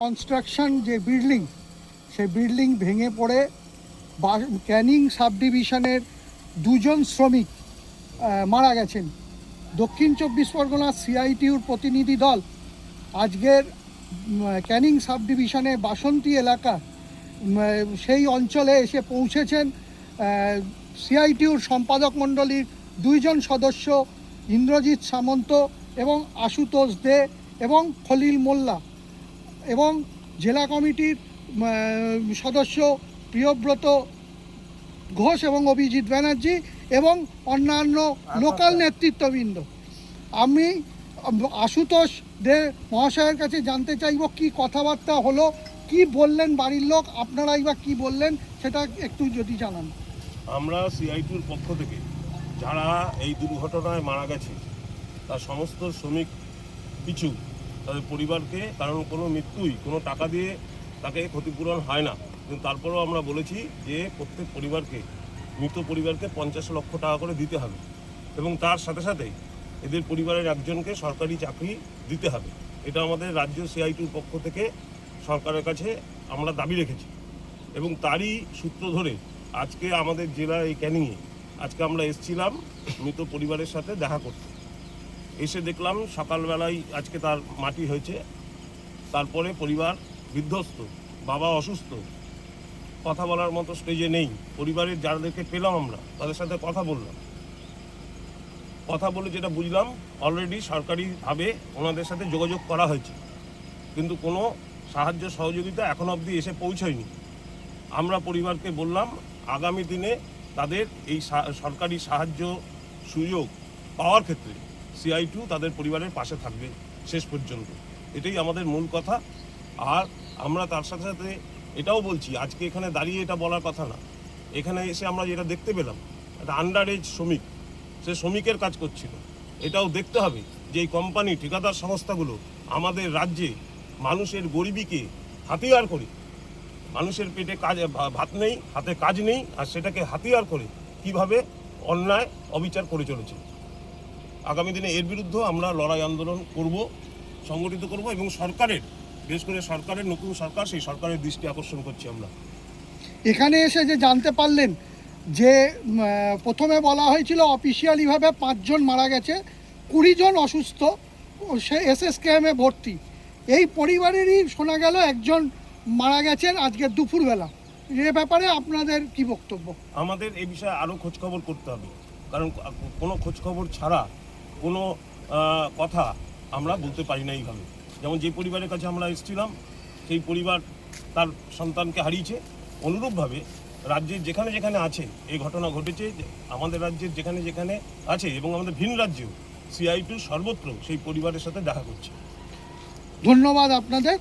Construction যে building, সেই building ভেঙে পড়ে ক্যানিং সাব ডিভিশনের দুজন শ্রমিক মারা গেছেন। দক্ষিণ 24 পরগনার সিআইটিউর প্রতিনিধি দল আজকের ক্যানিং সাব ডিভিশনে বাসন্তী এলাকা সেই অঞ্চলে এসে পৌঁছেছেন। সিআইটিউর সম্পাদক মণ্ডলীর দুইজন সদস্য ইন্দ্রজিৎ সামন্ত এবং আশুতোষ দে এবং খলিল মোল্লা এবং জেলা কমিটির সদস্য প্রিয়ব্রত ঘোষ এবং অভিজিৎ ব্যানার্জি এবং অন্যান্য লোকাল নেতৃত্ববৃন্দ। আমি আশুতোষ দে মহাশয়ের কাছে জানতে চাইব কি কথাবার্তা হলো, কি বললেন বাড়ির লোক, আপনারাই বা কী বললেন সেটা একটু যদি জানান। আমরা সিআইটির পক্ষ থেকে যারা এই দুর্ঘটনায় মারা গেছে তার সমস্ত শ্রমিক পিছু তাদের পরিবারকে, কারণ কোনো মৃত্যুই কোনো টাকা দিয়ে তাকে ক্ষতিপূরণ হয় না, কিন্তু তারপরেও আমরা বলেছি যে প্রত্যেক পরিবারকে, মৃত পরিবারকে 50 লক্ষ টাকা করে দিতে হবে এবং তার সাথে সাথে এদের পরিবারের একজনকে সরকারি চাকরি দিতে হবে। এটা আমাদের রাজ্য সিআইটির পক্ষ থেকে সরকারের কাছে আমরা দাবি রেখেছি এবং তারই সূত্র ধরে আজকে আমাদের জেলার এই ক্যানিংয়ে আজকে আমরা এসেছিলাম মৃত পরিবারের সাথে দেখা করতে। এসে দেখলাম সকালবেলায় আজকে তার মাটি হয়েছে, তারপরে পরিবার বিধ্বস্ত, বাবা অসুস্থ, কথা বলার মতো স্টেজে নেই। পরিবারের যাদেরকে পেলাম আমরা তাদের সাথে কথা বলে যেটা বুঝলাম অলরেডি সরকারিভাবে ওনাদের সাথে যোগাযোগ করা হয়েছে, কিন্তু কোনো সাহায্য সহযোগিতা এখনো অবধি এসে পৌঁছয়নি। আমরা পরিবারকে বললাম আগামী দিনে তাদের এই সরকারি সাহায্য সুযোগ পাওয়ার ক্ষেত্রে সিআইটিউ তাদের পরিবারের পাশে থাকবে শেষ পর্যন্ত। এটাই আমাদের মূল কথা। আর আমরা তার সাথে সাথে এটাও বলছি, আজকে এখানে দাঁড়িয়ে এটা বলার কথা না, এখানে এসে আমরা যেটা দেখতে পেলাম একটা আন্ডার এজ শ্রমিক, সে শ্রমিকের কাজ করছিল। এটাও দেখতে হবে যে এই কোম্পানি ঠিকাদার সংস্থাগুলো আমাদের রাজ্যে মানুষের গরিবীকে হাতিয়ার করে, মানুষের পেটে ভাত নেই, হাতে কাজ নেই, আর সেটাকে হাতিয়ার করে কিভাবে অন্যায় অবিচার করে চলেছে। আগামী দিনে এর বিরুদ্ধে আমরা লড়াই আন্দোলন করব, সংগঠিত করব এবং সরকারের, বিশেষ করে সরকারের নতুন সরকার, সেই সরকারের দৃষ্টি আকর্ষণ করছি আমরা। এখানে এসে যে জানতে পারলেন যে প্রথমে বলা হয়েছিল অফিসিয়ালিভাবে 5 জন মারা গেছে, 20 জন অসুস্থ, সে এসএসকেএমে ভর্তি। এই পরিবারেরই শোনা গেল একজন মারা গেছেন আজকে দুপুরবেলা। এ ব্যাপারে আপনাদের কি বক্তব্য? আমাদের এই বিষয়ে আরও খোঁজখবর করতে হবে, কারণ কোনো খোঁজখবর ছাড়া কোনো কথা আমরা বলতে পারি না এইভাবে। যেমন যে পরিবারের কাছে আমরা এসেছিলাম সেই পরিবার তার সন্তানকে হারিয়েছে, অনুরূপভাবে রাজ্যের যেখানে যেখানে আছে এই ঘটনা ঘটেছে, আমাদের রাজ্যের যেখানে যেখানে আছে এবং আমাদের ভিন রাজ্যেও সিআইটিউ সর্বত্র সেই পরিবারের সাথে দেখা করছে। ধন্যবাদ আপনাদের।